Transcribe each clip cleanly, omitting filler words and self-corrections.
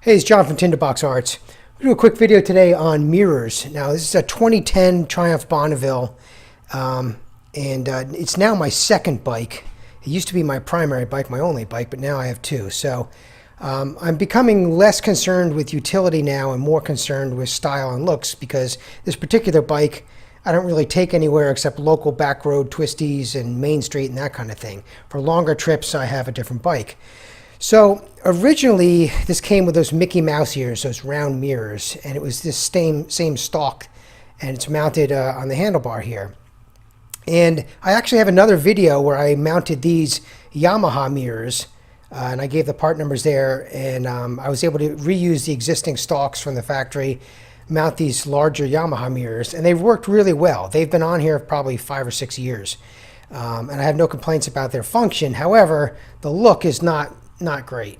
Hey, it's John from Tinderbox Arts. We'll do a quick video today on mirrors. Now, this is a 2010 Triumph Bonneville, and it's now my second bike. It used to be my primary bike, my only bike, but now I have two. So I'm becoming less concerned with utility now and more concerned with style and looks, because this particular bike I don't really take anywhere except local back road twisties and Main Street and that kind of thing. For longer trips, I have a different bike. So originally this came with those Mickey Mouse ears, those round mirrors, and it was this same stalk, and it's mounted on the handlebar here. And I actually have another video where I mounted these Yamaha mirrors, and I gave the part numbers there, and I was able to reuse the existing stalks from the factory, mount these larger Yamaha mirrors, and they've worked really well. They've been on here probably 5 or 6 years, and I have no complaints about their function. However, the look is not great.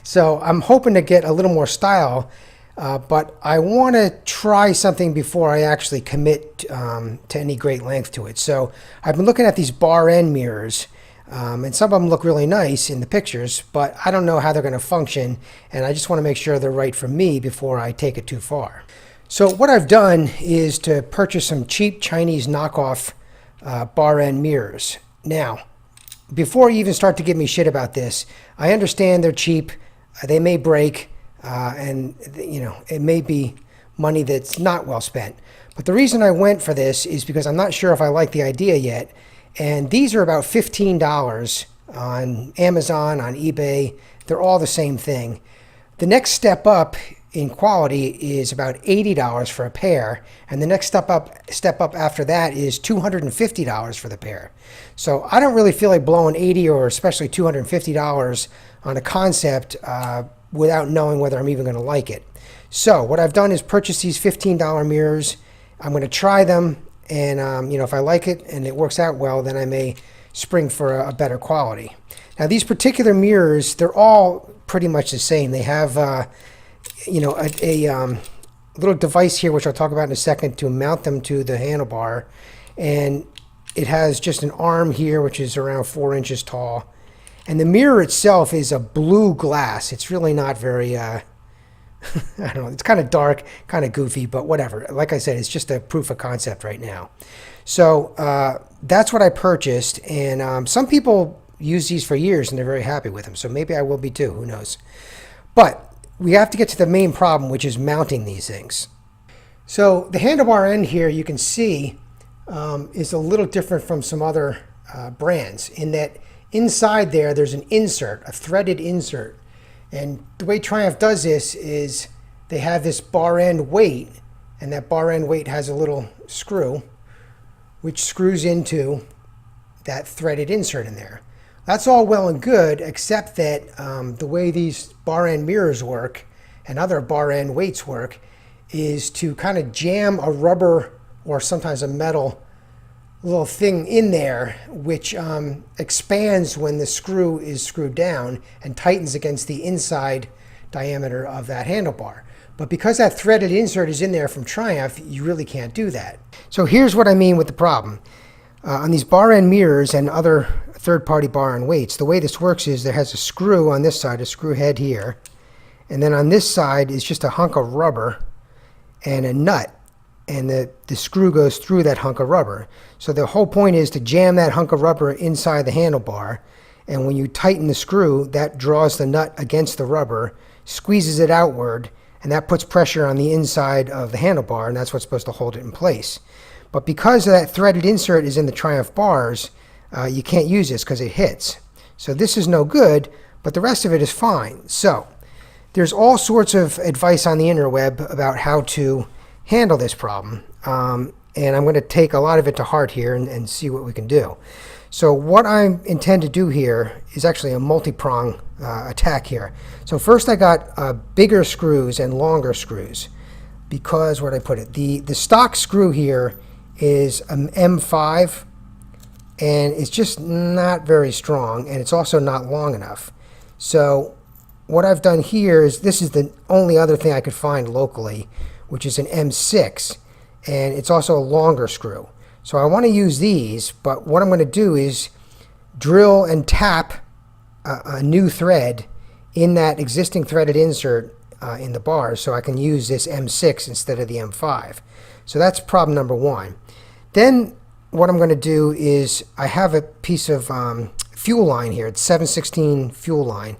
So I'm hoping to get a little more style, but I want to try something before I actually commit to any great length to it. So I've been looking at these bar end mirrors, and some of them look really nice in the pictures, but I don't know how they're going to function, and I just want to make sure they're right for me before I take it too far. So what I've done is to purchase some cheap Chinese knockoff bar end mirrors. Now, before you even start to give me shit about this, I understand they're cheap, they may break, and you know, it may be money that's not well spent. But the reason I went for this is because I'm not sure if I like the idea yet, and these are about $15 on Amazon, on eBay. They're all the same thing. The next step up in quality is about $80 for a pair, and the next step up after that is $250 for the pair. So I don't really feel like blowing $80 or especially $250 on a concept without knowing whether I'm even going to like it. So what I've done is purchase these $15 mirrors. I'm going to try them, and you know, if I like it and it works out well, then I may spring for a better quality. Now, these particular mirrors, they're all pretty much the same. They have you know, a little device here, which I'll talk about in a second, to mount them to the handlebar, and it has just an arm here which is around 4 inches tall, and the mirror itself is a blue glass. It's really not very I don't know, it's kind of dark, kind of goofy, but whatever. Like I said, it's just a proof of concept right now. So that's what I purchased, and some people use these for years and they're very happy with them, so maybe I will be too, who knows. But we have to get to the main problem, which is mounting these things. So the handlebar end here, you can see, is a little different from some other brands, in that inside there's an insert, a threaded insert. And the way Triumph does this is they have this bar end weight, and that bar end weight has a little screw which screws into that threaded insert in there. That's all well and good, except that the way these bar end mirrors work and other bar end weights work is to kind of jam a rubber or sometimes a metal little thing in there, which expands when the screw is screwed down and tightens against the inside diameter of that handlebar. But because that threaded insert is in there from Triumph, you really can't do that. So here's what I mean with the problem. On these bar end mirrors and other third-party bar end weights, the way this works is there has a screw on this side, a screw head here, and then on this side is just a hunk of rubber and a nut, and the screw goes through that hunk of rubber. So the whole point is to jam that hunk of rubber inside the handlebar, and when you tighten the screw, that draws the nut against the rubber, squeezes it outward, and that puts pressure on the inside of the handlebar, and that's what's supposed to hold it in place. But because that threaded insert is in the Triumph bars, you can't use this because it hits. So this is no good, but the rest of it is fine. So there's all sorts of advice on the interweb about how to handle this problem, and I'm going to take a lot of it to heart here and see what we can do. So what I intend to do here is actually a multi-prong attack here. So first I got bigger screws and longer screws, because where did I put it? The stock screw here is an M5, and it's just not very strong, and it's also not long enough. So what I've done here is, this is the only other thing I could find locally, which is an M6, and it's also a longer screw. So I want to use these, but what I'm going to do is drill and tap a new thread in that existing threaded insert in the bars, so I can use this M6 instead of the M5. So that's problem number one. Then what I'm going to do is I have a piece of fuel line here. It's 7/16 fuel line.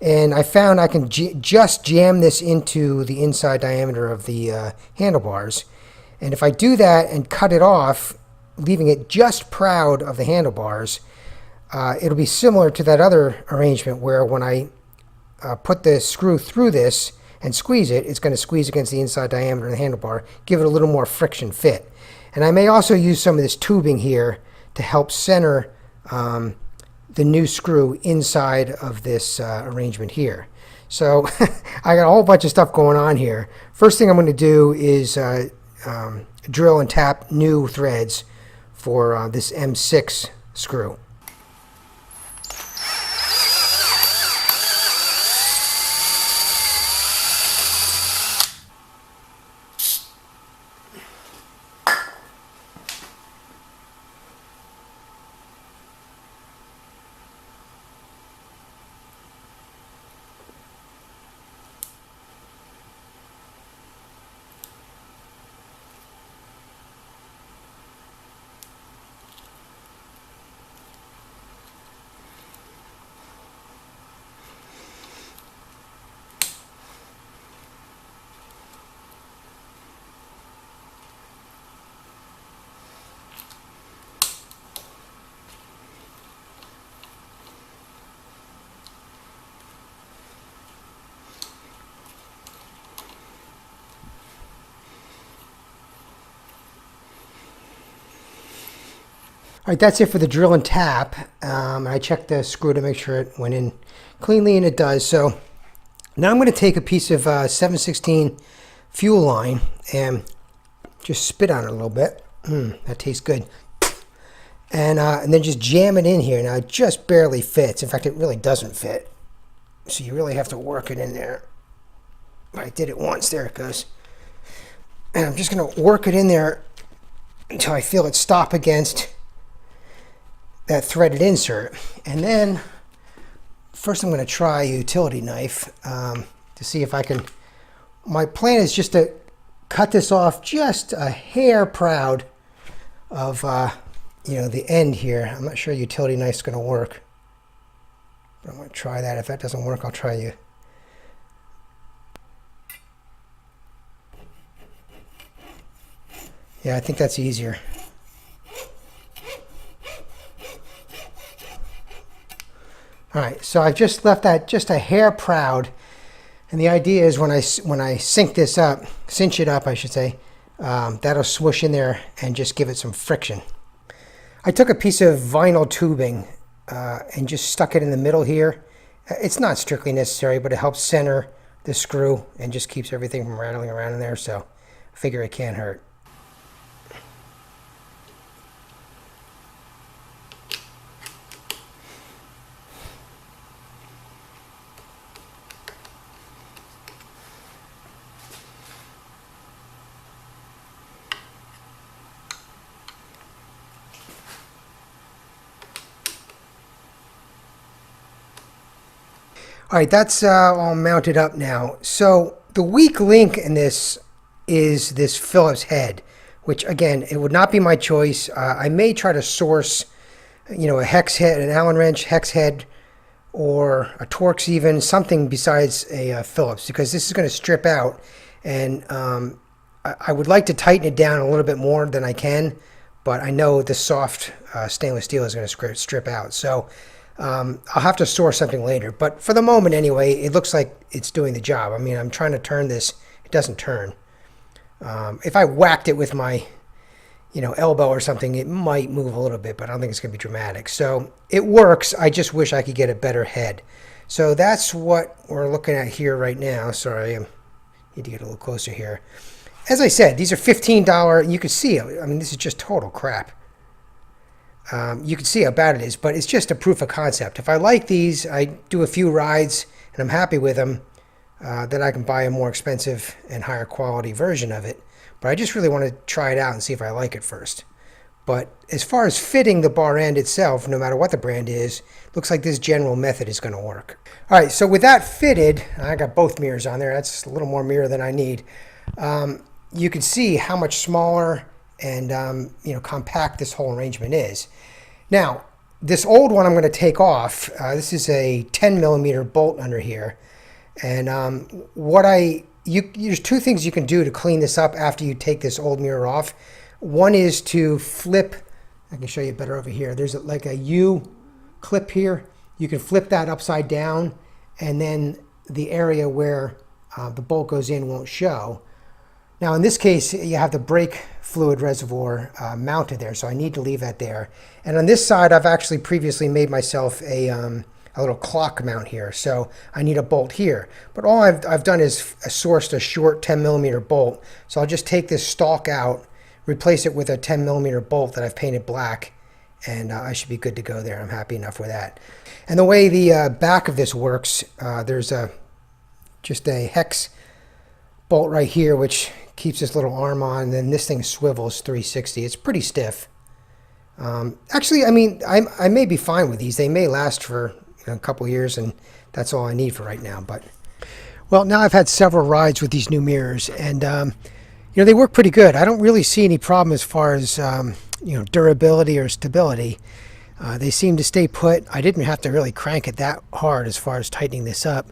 And I found I can just jam this into the inside diameter of the handlebars. And if I do that and cut it off, leaving it just proud of the handlebars, it'll be similar to that other arrangement where when I put the screw through this and squeeze it, it's going to squeeze against the inside diameter of the handlebar, give it a little more friction fit. And I may also use some of this tubing here to help center the new screw inside of this arrangement here. So I got a whole bunch of stuff going on here. First thing I'm going to do is drill and tap new threads for this M6 screw. All right, that's it for the drill and tap. I checked the screw to make sure it went in cleanly, and it does. So now I'm going to take a piece of 7/16 fuel line and just spit on it a little bit. That tastes good. And then just jam it in here. Now it just barely fits. In fact, it really doesn't fit. So you really have to work it in there. I did it once. There it goes. And I'm just going to work it in there until I feel it stop against that threaded insert. And then first I'm going to try a utility knife to see if I can. My plan is just to cut this off just a hair proud of the end here. I'm not sure a utility knife's going to work, but I'm going to try that. If that doesn't work, I'll try you. Yeah, I think that's easier. All right, so I've just left that just a hair proud, and the idea is when I cinch it up, I should say, that'll swoosh in there and just give it some friction. I took a piece of vinyl tubing and just stuck it in the middle here. It's not strictly necessary, but it helps center the screw and just keeps everything from rattling around in there, so I figure it can't hurt. All right, that's all mounted up now. So the weak link in this is this Phillips head, which again, it would not be my choice. I may try to source, a hex head, an Allen wrench hex head, or a Torx even, something besides a Phillips, because this is going to strip out, and I would like to tighten it down a little bit more than I can, but I know the soft stainless steel is going to strip out. So I'll have to source something later, but for the moment anyway, it looks like it's doing the job. I mean, I'm trying to turn this, it doesn't turn. If I whacked it with my elbow or something, it might move a little bit, but I don't think it's going to be dramatic. So it works. I just wish I could get a better head. So that's what we're looking at here right now. Sorry, I need to get a little closer here. As I said, these are $15. You can see, I mean, this is just total crap. You can see how bad it is, but it's just a proof of concept. If I like these, I do a few rides and I'm happy with them, then I can buy a more expensive and higher quality version of it. But I just really want to try it out and see if I like it first. But as far as fitting the bar end itself, no matter what the brand is, looks like this general method is going to work. All right, so with that fitted, I got both mirrors on there. That's a little more mirror than I need. You can see how much smaller and compact this whole arrangement is. Now, this old one I'm going to take off. This is a 10 millimeter bolt under here. And there's two things you can do to clean this up after you take this old mirror off. One is to flip, I can show you better over here. There's like a U clip here. You can flip that upside down, and then the area where the bolt goes in won't show. Now in this case, you have the brake fluid reservoir mounted there, so I need to leave that there. And on this side, I've actually previously made myself a little clock mount here, so I need a bolt here. But all I've done is sourced a short 10 millimeter bolt. So I'll just take this stalk out, replace it with a 10 millimeter bolt that I've painted black, and I should be good to go there. I'm happy enough with that. And the way the back of this works, there's just a hex bolt right here, which keeps this little arm on, and then this thing swivels 360. It's pretty stiff. Actually, I mean, I may be fine with these. They may last for a couple years, and that's all I need for right now. But well, now I've had several rides with these new mirrors, and they work pretty good. I don't really see any problem as far as durability or stability. They seem to stay put. I didn't have to really crank it that hard as far as tightening this up.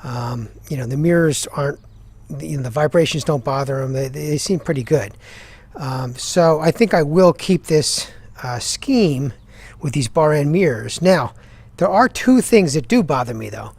The mirrors aren't, the vibrations don't bother them. They seem pretty good. So I think I will keep this scheme with these bar end mirrors. Now, there are two things that do bother me though.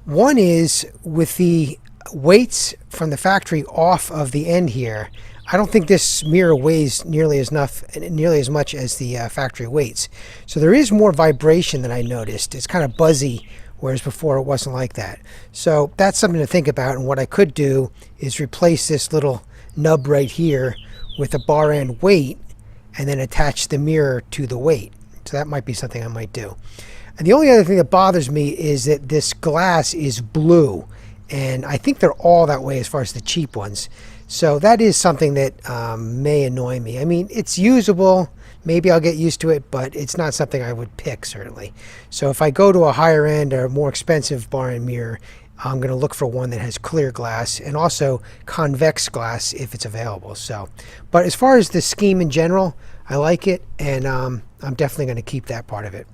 One is with the weights from the factory off of the end here. I don't think this mirror weighs nearly as much as the factory weights. So there is more vibration than I noticed. It's kind of buzzy, whereas before it wasn't like that. So that's something to think about. And what I could do is replace this little nub right here with a bar end weight and then attach the mirror to the weight. So that might be something I might do. And the only other thing that bothers me is that this glass is blue. And I think they're all that way as far as the cheap ones. So that is something that may annoy me. I mean, it's usable. Maybe I'll get used to it, but it's not something I would pick, certainly. So if I go to a higher end or more expensive bar end mirror, I'm going to look for one that has clear glass and also convex glass if it's available. So, but as far as the scheme in general, I like it, and I'm definitely going to keep that part of it.